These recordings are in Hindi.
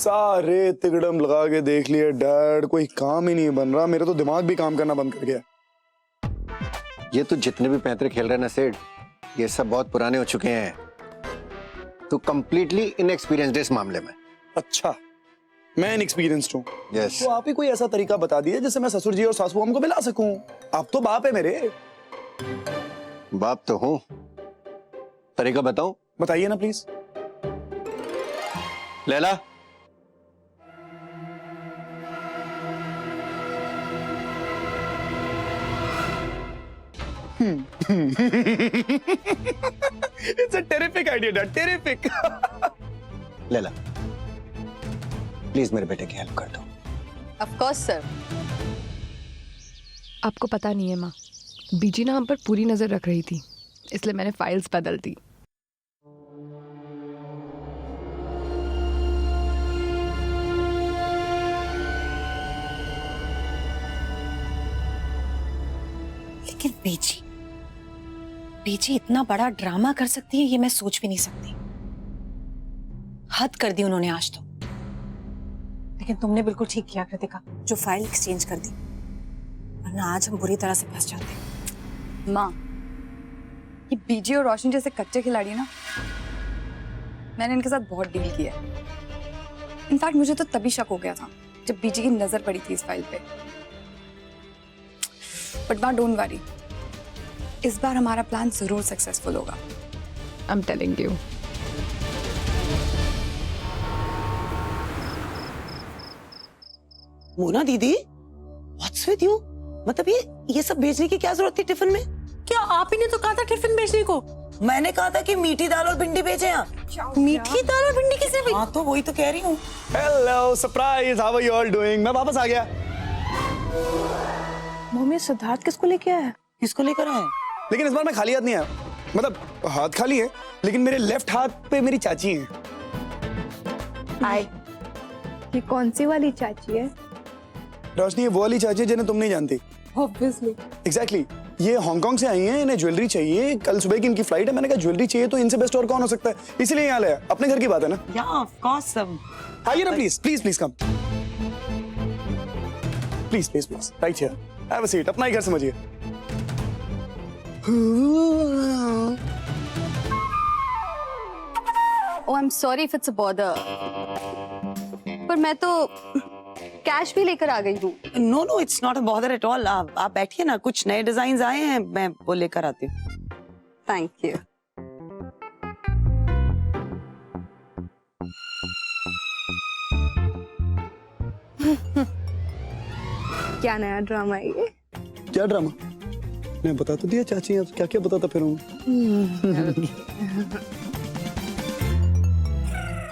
सारे तिगड़म लगा के देख लिए डैड, कोई काम ही नहीं बन रहा। मेरा तो दिमाग भी काम करना बंद कर गया। ये तो जितने भी पैंतरे खेल रहे हैं ना सेठ, ये सब बहुत पुराने हो चुके हैं। तू कंप्लीटली इनएक्सपीरियंस्ड इस मामले में। अच्छा, मैं इनएक्सपीरियंस्ड हूँ। यस। तो आप ही कोई ऐसा तरीका बता दीजिए जिससे मैं ससुर जी और सासू हमको मिला सकूं। आप तो बाप है मेरे। बाप तो हूं, तरीका बताऊं? बताइए ना please. Laila, It's a terrific idea, Dad. Terrific. Laila please मेरे बेटे की हेल्प कर दो। Of course, sir. आपको पता नहीं है माँ, बीजी ना हम पर पूरी नजर रख रही थी, इसलिए मैंने फाइल्स बदल दी। लेकिन बीजी इतना बड़ा ड्रामा कर सकती है, ये मैं सोच भी नहीं सकती। हद कर दी उन्होंने आज तो। लेकिन तुमने बिल्कुल ठीक किया कृतिका, जो फाइल एक्सचेंज कर दी, वरना आज हम बुरी तरह से फंस जाते। माँ, ये बीजी और रोशन जैसे कच्चे खिलाड़ी है ना, मैंने इनके साथ बहुत डील किया है। इनफैक्ट मुझे तो तभी शक हो गया था जब बीजी की नजर पड़ी थी इस फाइल पे। बट माँ डोंट वरी, इस बार हमारा प्लान जरूर सक्सेसफुल होगा। I am telling you. Mona दीदी, व्हाट्स विद यू? मतलब ये सब भेजने की क्या जरूरत थी टिफिन में? क्या आप ही ने तो कहा था टिफिन भेजने को? मैंने कहा था कि मीठी दाल और भिंडी भेजे आप। मीठी दाल और भिंडी किसने भेजी? हाँ तो वही तो कह रही हूँ। Hello, surprise. How are you all doing? मैं वापस आ गया। मम्मी, सिद्धार्थ किसको लेके आया है? किसको लेकर आए? लेकिन इस बार मैं खाली हाथ नहीं आया। मतलब हाथ खाली है, लेकिन मेरे लेफ्ट हाथ पे मेरी चाची है। हाय, ये कौन सी वाली चाची है? रोशनी, ये वो वाली चाची है जिन्हें तुम नहीं जानती। ऑब्वियसली। एग्जैक्टली। ये हांगकांग से आई हैं, इन्हें ज्वेलरी चाहिए। कल सुबह की इनकी फ्लाइट है। मैंने कहा ज्वेलरी चाहिए तो इनसे बेस्ट और कौन हो सकता है, इसीलिए यहाँ लाया। अपने घर की बात है ना। या ऑफ कोर्स सब। आइए ना please please please come. Please please please right here, have a seat. अपना ही घर समझिए। Oh, I'm sorry if it's a bother. पर मैं तो कैश भी लेकर आ गई हूँ। No no, it's not a bother at all. आप बैठिए ना, कुछ नए डिजाइन आए हैं, मैं वो लेकर आती हूँ। Thank you. क्या नया ड्रामा है ये? क्या ड्रामा? मैं बता तो दिया चाची, अब क्या क्या बताता फिर हूँ।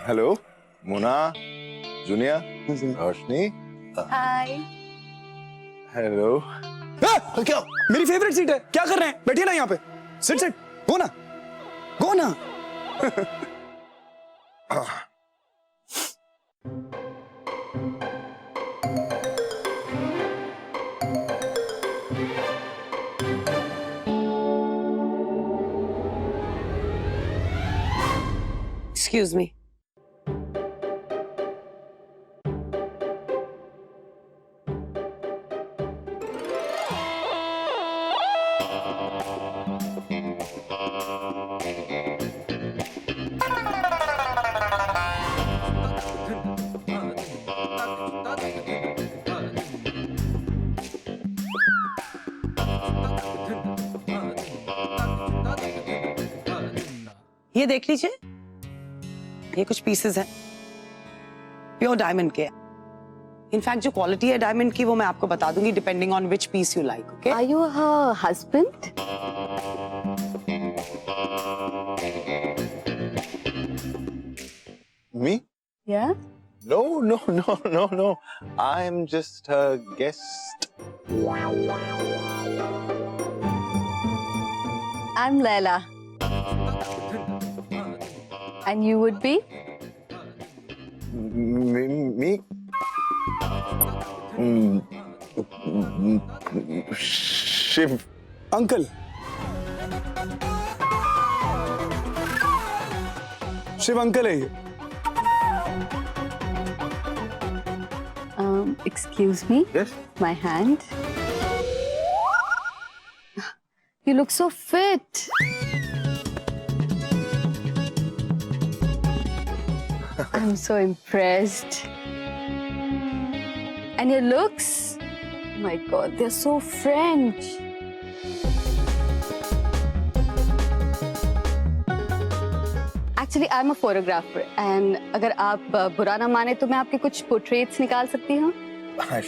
हेलो मोना, जूनिया, रोशनी। हाय। हेलो। क्या मेरी फेवरेट सीट है, क्या कर रहे हैं? बैठिए ना यहाँ पे। सिट सिट, गो ना गो ना। Excuse me. ये देख लीजिए, ये कुछ पीसेस हैं प्योर डायमंड के। इनफैक्ट जो क्वालिटी है डायमंड की वो मैं आपको बता दूंगी, depending on which piece you like. Okay? Are you her husband? Me? Yeah. No, no, no, no, no. I'm just a guest. I'm Laila. And you would be? Me? Shiv. Uncle, Shiv uncle है ये। Excuse me. Yes. My hand. You look so fit. I'm so impressed. And your looks, my God, they're so French. Actually, I'm a photographer, and अगर आप बुरा ना माने तो मैं आपके कुछ portraits निकाल सकती हूँ.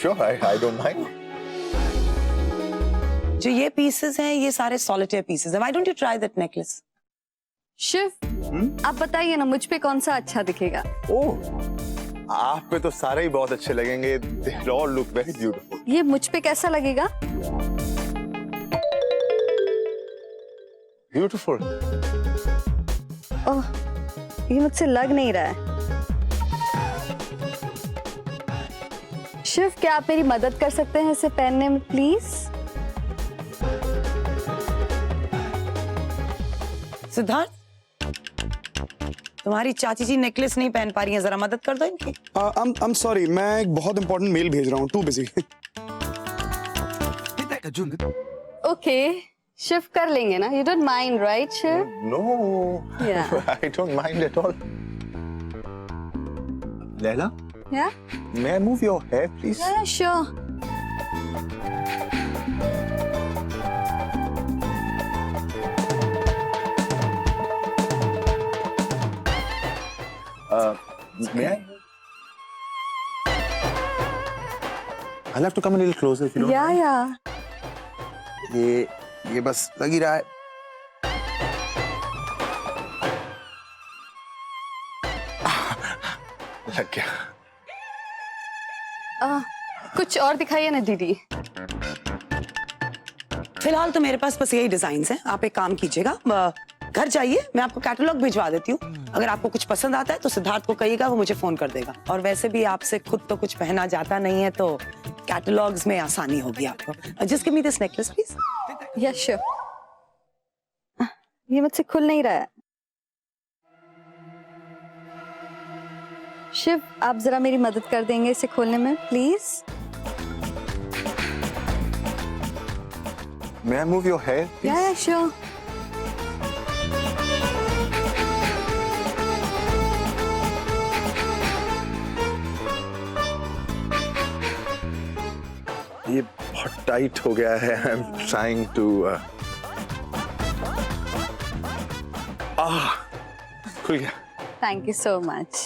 Sure, I don't mind. जो ये पीसेस हैं ये सारे सॉलिटेयर पीसेस हैं. Why don't you try that necklace? Shiv, आप बताइए ना मुझ पे कौन सा अच्छा दिखेगा? Oh, आप पे तो सारे ही बहुत अच्छे लगेंगे. They all look very beautiful. ये मुझ पे कैसा लगेगा? Beautiful. ओह, ये मुझसे लग नहीं रहा है. शिव, क्या आप मेरी मदद कर सकते हैं इसे पहनने में, प्लीज? सिद्धार्थ, तुम्हारी चाची जी नेकलेस नहीं पहन पा रही हैं, जरा मदद कर दो इनकी. I'm sorry, मैं एक बहुत इंपॉर्टेंट मेल भेज रहा हूँ. Too busy. ओके, शिव कर लेंगे ना? You don't mind, right, Shiv? No, Yeah. I don't mind at all. Leila, Yeah? may I move your hair, please? Yeah, sure. May I? I'll have to come a little closer if you don't Yeah, mind. yeah. ये बस लग ही रहा है. लग गया. कुछ और दिखाइए ना दीदी. फिलहाल तो मेरे पास बस यही डिजाइन हैं. आप एक काम कीजिएगा, घर जाइए, मैं आपको कैटलॉग भिजवा देती हूँ. अगर आपको कुछ पसंद आता है तो सिद्धार्थ को कहिएगा, वो मुझे फोन कर देगा. और वैसे भी आपसे खुद तो कुछ पहना जाता नहीं है, तो कैटलॉग्स में आसानी होगी आपको. Just give me this necklace please. Yeah, sure. ये मुझसे खुल नहीं रहा है. शिव, आप जरा मेरी मदद कर देंगे इसे खोलने में, please? May I move your hair, please? Yeah, sure. ये बहुत टाइट हो गया है. I'm trying to. खुल गया. Thank you so much.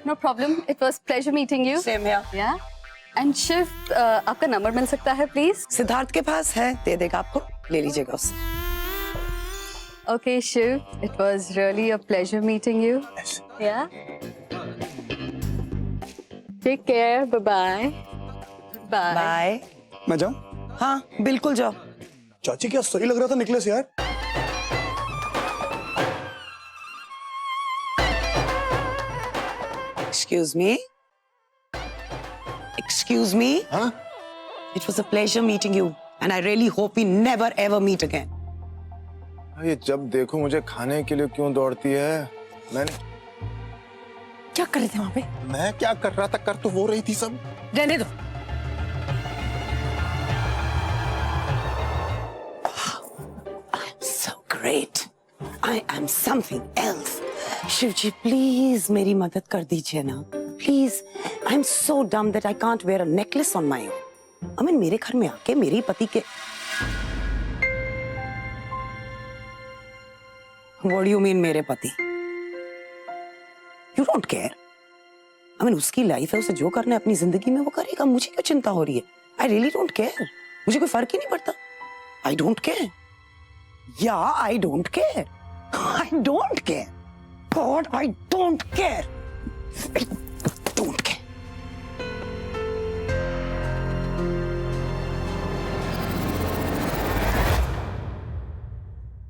No problem. It was pleasure meeting you. Same है. Yeah. And शिव, आपका नंबर मिल सकता है, प्लीज? सिद्धार्थ के पास है, दे देगा आपको, ले लीजिएगा उससे. Okay, Shiv. It was really a pleasure meeting you. Yes. Yeah. Take care. Bye-bye. Bye. Bye. मैं जाऊँ? हाँ बिल्कुल जाओ. चाची क्या सही लग रहा था निकलेस यार. Excuse me. Excuse me. हाँ? It was a pleasure meeting you, and I really hope we never ever meet again. ये जब देखो मुझे खाने के लिए क्यों दौड़ती है. मैंने क्या कर रहे थे वहां पे? मैं क्या कर रहा था? कर तो वो रही थी सब. रहने दो. So great. I am something else. Shiv ji please मेरी मदद कर दीजिए ना. Please. I am so dumb that I can't wear a necklace on my own. I mean मेरे घर में आके मेरे पति के. What do you mean मेरे पति? You don't care. I mean उसकी लाइफ है, उसे जो करना है अपनी जिंदगी में वो करेगा. मुझे क्यों चिंता हो रही है? I really don't care. मुझे कोई फर्क ही नहीं पड़ता. I don't care. Yeah, I don't care. I don't care. God, I don't care. I don't care.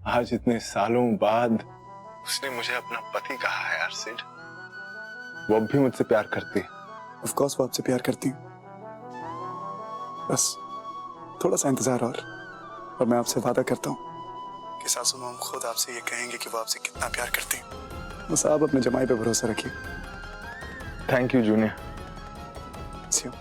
आज इतने सालों बाद उसने मुझे अपना पति कहा है यार सिड. वो अब भी मुझसे प्यार करती है. Of course वो आपसे प्यार करती हूँ. बस थोड़ा सा इंतजार और मैं आपसे वादा करता हूँ कि सासू माम खुद आपसे ये कहेंगे कि वो आपसे कितना प्यार करती हैं। बस आप अपने जमाई पे भरोसा रखिए। Thank you junior. See you.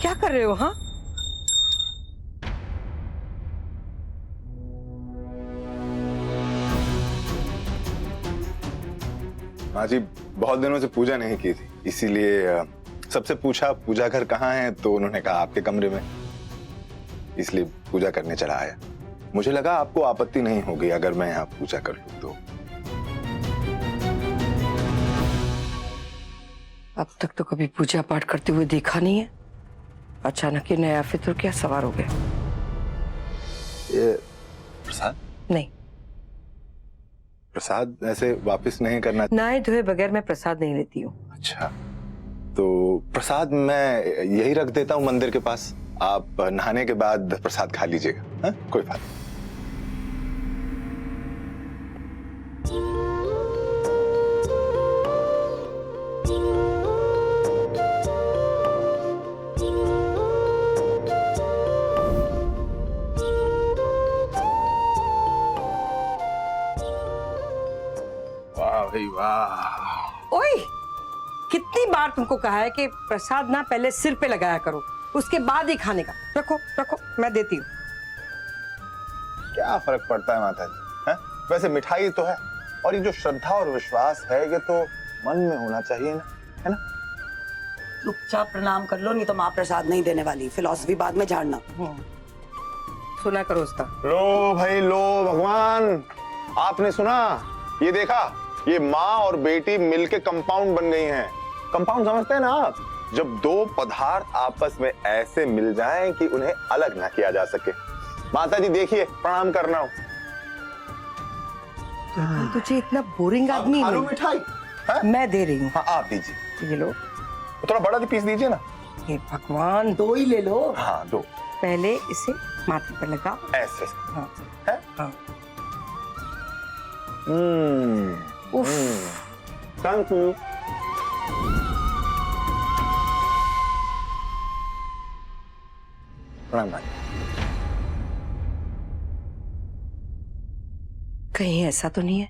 क्या कर रहे हो? हाँ, माँ जी बहुत दिनों से पूजा नहीं की थी, इसीलिए सबसे पूछा पूजा घर कहाँ है, तो उन्होंने कहा आपके कमरे में, इसलिए पूजा करने चला आया। मुझे लगा आपको आपत्ति नहीं होगी अगर मैं यहाँ पूजा कर लूं तो। अब तक तो कभी पूजा पाठ करते हुए देखा नहीं है, अचानक ये नया फितर क्या सवार हो गया? ये प्रसाद? नहीं, प्रसाद ऐसे वापस नहीं करना। नहाए धोए बगैर मैं प्रसाद नहीं लेती हूँ। अच्छा, तो प्रसाद मैं यही रख देता हूँ मंदिर के पास, आप नहाने के बाद प्रसाद खा लीजिएगा। हाँ? कोई बात नहीं। वाह भाई वाह। ओए, कितनी बार तुमको कहा है कि प्रसाद ना पहले सिर पे लगाया करो, उसके बाद ही खाने का। रखो रखो, मैं देती हूँ। क्या फर्क पड़ता है माता जी? हैं? वैसे मिठाई तो है, और ये जो श्रद्धा और विश्वास है ये तो मन में होना चाहिए ना, है ना? चुपचाप प्रणाम कर लो, नहीं तो माँ प्रसाद नहीं देने वाली। फिलॉसफी बाद में झाड़ना। सुना करो उसका। लो भाई लो, भगवान आपने सुना, ये देखा, ये माँ और बेटी मिलके कंपाउंड बन गई हैं। कंपाउंड समझते हैं ना आप? जब दो पदार्थ आपस में ऐसे मिल जाएं कि उन्हें अलग ना किया जा सके। माता जी देखिए, प्रणाम करना हो। तुझे इतना बोरिंग आदमी आलू नहीं। मिठाई है? मैं दे रही हूँ। हाँ आप दीजिए, ये लो। थोड़ा बड़ा पीस दीजिए ना। हे भगवान, दो ही ले लो। हाँ दो। पहले इसे माथे पर लगाओ। ऐसे हाँ है? हाँ। उफ। Thank you. प्रणाम भाई। कहीं ऐसा तो नहीं है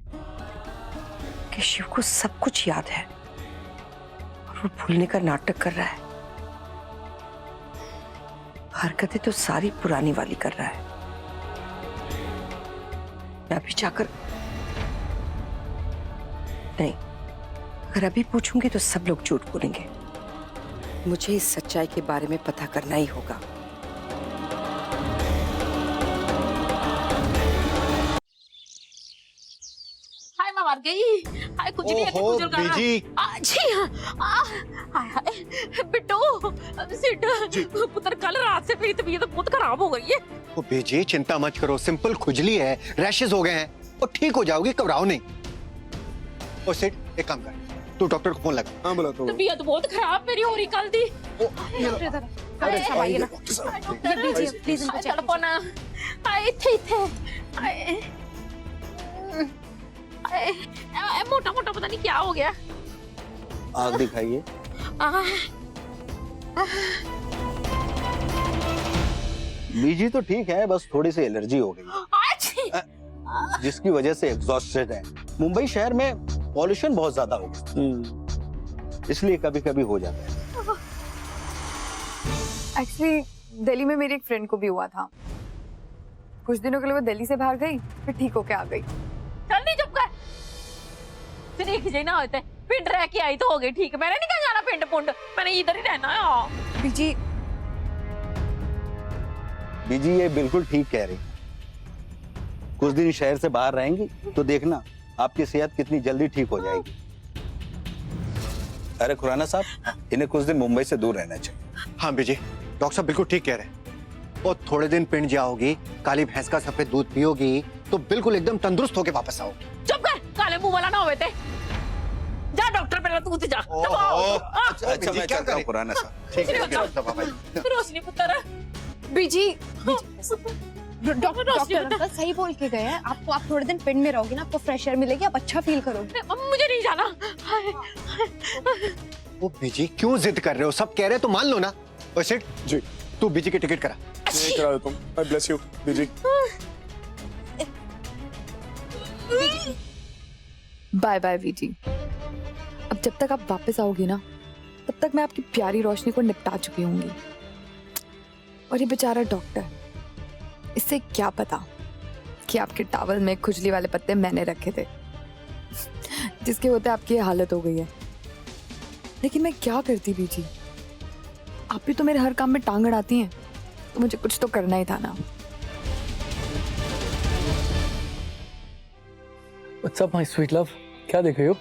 कि शिव को सब कुछ याद है और वो भूलने का नाटक कर रहा है? हरकतें तो सारी पुरानी वाली कर रहा है। मैं अभी जाकर नहीं, अगर अभी पूछूंगी तो सब लोग झूठ बोलेंगे। मुझे इस सच्चाई के बारे में पता करना ही होगा। हाय मैं मर गई। हाय कुछ नहीं है, कुछ कर रहा है। जी हां। हाय हाय बिट्टू, सिट पुत्र कल रात से मेरी तबीयत बहुत खराब हो गई है। ओ बेजी चिंता मत करो, सिंपल खुजली है, रैशेस हो गए हैं और ठीक हो जाओगी, घबराओ नहीं। ओ सिट, एक काम कर, तू डॉक्टर को फोन लगा। हाँ बोला तो। तबीयत बहुत खराब मेरी हो रही कल दी। अरे भाई ना प्लीज प्लीज इनको चल पोना। हाय इथे हाय मोटा मोटा पता नहीं क्या हो गया। आग दिखाइए। बीजी तो ठीक है, बस थोड़ी सी एलर्जी हो गई, जिसकी वजह से एग्जॉस्टेड है। मुंबई शहर में पॉल्यूशन बहुत ज्यादा हो गया, इसलिए कभी कभी हो जाता है। एक्चुअली दिल्ली में मेरी एक फ्रेंड को भी हुआ था। कुछ दिनों के लिए वो दिल्ली से बाहर गई, फिर ठीक होके आ गई। चल नहीं चुप कर, ठीक जी ना होते पिंड रह के आई तो हो गई ठीक। मैंने नहीं कहा जाना पिंड पुंड, मैंने इधर ही रहना है। बीजी बीजी ये बिल्कुल ठीक कह रही। कुछ दिन शहर से बाहर रहेंगी तो देखना आपकी सेहत कितनी जल्दी ठीक हो जाएगी। अरे खुराना साहब, इन्हें कुछ दिन मुंबई से दूर रहना चाहिए। हाँ बीजी, डॉक्टर साहब बिल्कुल ठीक कह रहे हैं। और थोड़े दिन पिंड जाओगी, काली भैंस का सफेद दूध पियोगी तो बिल्कुल एकदम तंदुरुस्त होके वापस आओगी। चुप कर, काले मुंह वाला ना होवे ते। जा डॉक्टर पहले तू जा। अच्छा मैं चलता हूँ खुराना साहब। ठीक है, रोशनी पुत्र बीजी डॉक्टर अंकल सही बोल के गए हैं। आपको आप थोड़े दिन पिंड में रहोगे ना, आपको फ्रेश एयर मिलेगी, आप अच्छा फील करोगे। मुझे नहीं जाना। वो बीजी क्यों जिद कर रहे हो? सब कह रहे हैं तो मान लो ना। और सिट जी तू बीजी की टिकट करा। नहीं करा देता हूँ। I bless you BG. Bye bye BG. अब जब तक आप वापस आओगी ना, तब तक मैं आपकी प्यारी रोशनी को निपटा चुकी होंगी। और ये बेचारा डॉक्टर, इससे क्या पता कि आपके टावल में खुजली वाले पत्ते मैंने रखे थे, जिसके होते आपकी ये हालत हो गई है। लेकिन मैं क्या करती बीजी, आप भी तो मेरे हर काम में टांग अड़ाती हैं, तो मुझे कुछ तो करना ही था ना। What's up, my sweet love? क्या देख रही हो?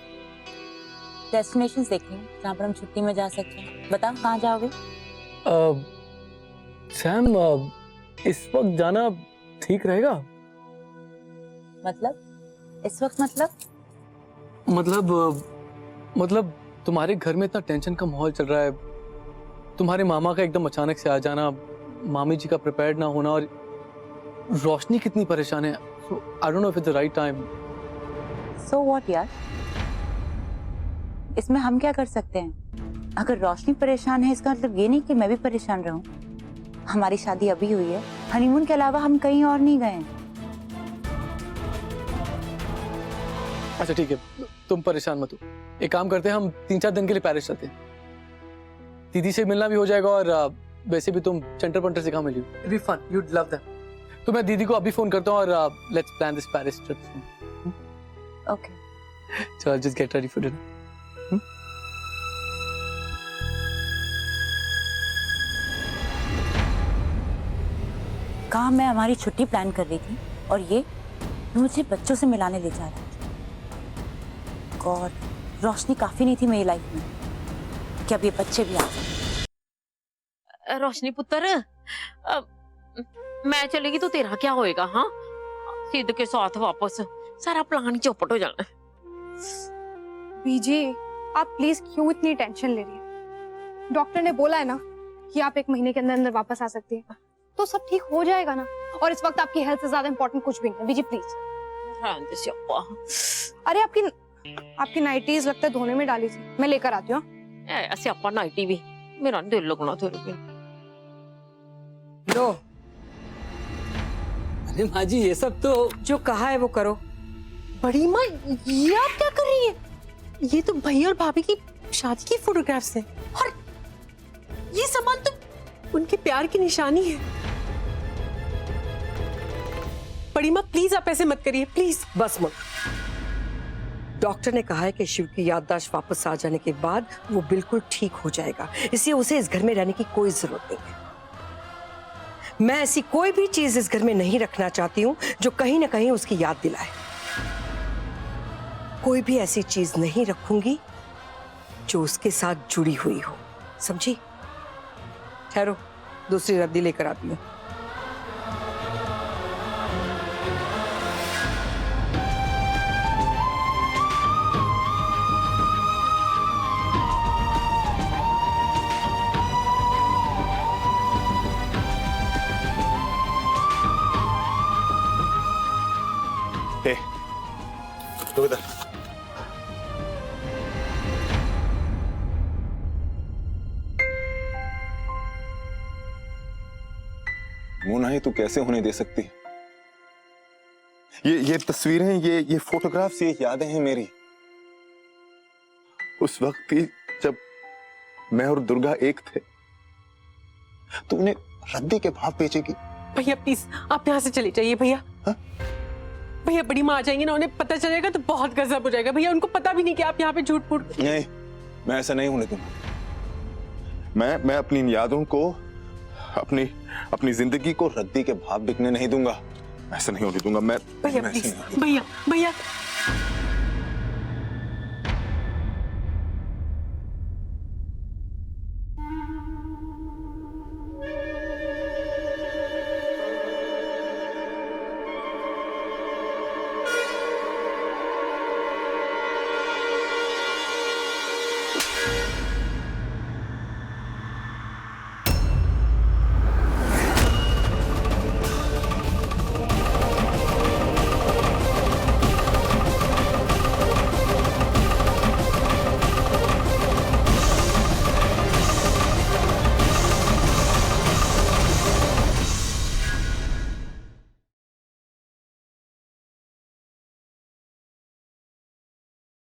डेस्टिनेशन देख रही हूँ जहाँ पर हम छुट्टी में जा सकते हैं। बताओ कहाँ जाओगे? सैम, इस वक्त जाना ठीक रहेगा? मतलब इस वक्त मतलब तुम्हारे घर में इतना टेंशन का माहौल चल रहा है, तुम्हारे मामा का एकदम अचानक से आ जाना, मामी जी का प्रिपेयर्ड ना होना, और रोशनी कितनी परेशान है। So, I don't know if it's the right time. So what यार, इसमें हम क्या कर सकते हैं? अगर रोशनी परेशान है इसका मतलब ये नहीं कि मैं भी परेशान रहूं। हमारी शादी अभी हुई है, हनीमून के अलावा हम कहीं और नहीं गए हैं। अच्छा ठीक है, तुम परेशान मत हो। एक काम करते हैं, हम 3-4 दिन के लिए पेरिस चलते हैं। दीदी से मिलना भी हो जाएगा, और वैसे भी तुम चंटर पंटर से कहाँ मिली हो। It'll be fun, you'd love that. तो मैं दीदी को अभी फोन करता हूँ, और let's plan this Paris trip. Okay चलो, just get ready for dinner. कहाँ मैं हमारी छुट्टी प्लान कर रही थी और ये मुझे बच्चों से मिलाने ले जा रहा है। गॉड, रोशनी काफी नहीं थी मेरी लाइफ में कि अब ये बच्चे भी आ गए। रोशनी पुत्र, मैं चलेगी तो तेरा क्या होएगा? हाँ, सिद्ध के साथ वापस सारा प्लान चौपट हो जाना। बीजी आप प्लीज क्यों इतनी टेंशन ले रही है? डॉक्टर ने बोला है ना कि आप 1 महीने के अंदर अंदर वापस आ सकती हैं, तो सब ठीक हो जाएगा ना। और इस वक्त आपकी हेल्थ से ज्यादा इंपॉर्टेंट कुछ भी नहीं है। बीजी प्लीज। अरे आपकी नाइटीज लगता है धोने में डाली थी, मैं लेकर आती हूँ। ऐसे अपा नाइटी भी मेरा दिल लगना तेरे पे। लो, अरे माँ जी, ये सब तो जो कहा है वो करो। बड़ी माँ, ये आप क्या कर रही है? ये तो भैया और भाभी की शादी की फोटोग्राफ्स हैं, और ये सामान तो उनके प्यार की निशानी है। बड़ी माँ प्लीज आप ऐसे मत करिए, प्लीज। बस मत। डॉक्टर ने कहा है कि शिव की याददाश्त वापस आ जाने के बाद वो बिल्कुल ठीक हो जाएगा, इसलिए उसे इस घर में रहने की कोई जरूरत नहीं है। मैं ऐसी कोई भी चीज इस घर में नहीं रखना चाहती हूँ जो कहीं ना कहीं उसकी याद दिलाए। कोई भी ऐसी चीज नहीं रखूंगी जो उसके साथ जुड़ी हुई हो, समझी? ठहरो, दूसरी रद्दी लेकर आती हूँ। तो इधर मोना, ये तू कैसे होने दे सकती? ये तस्वीरें, ये फोटोग्राफ्स, ये यादें हैं मेरी उस वक्त की जब मैं और दुर्गा एक थे। तू उन्हें रद्दी के भाव बेचेगी? भैया प्लीज आप यहाँ से चले जाइए। भैया भैया, बड़ी माँ आ जाएंगी ना, उन्हें पता चलेगा तो बहुत गजब हो जाएगा। भैया उनको पता भी नहीं कि आप यहाँ पे झूठ फूट। नहीं, मैं ऐसा नहीं होने दूंगा। मैं अपनी इन यादों को, अपनी जिंदगी को रद्दी के भाव बिकने नहीं दूंगा। ऐसा नहीं होने दूंगा मैं। भैया प्लीज, भैया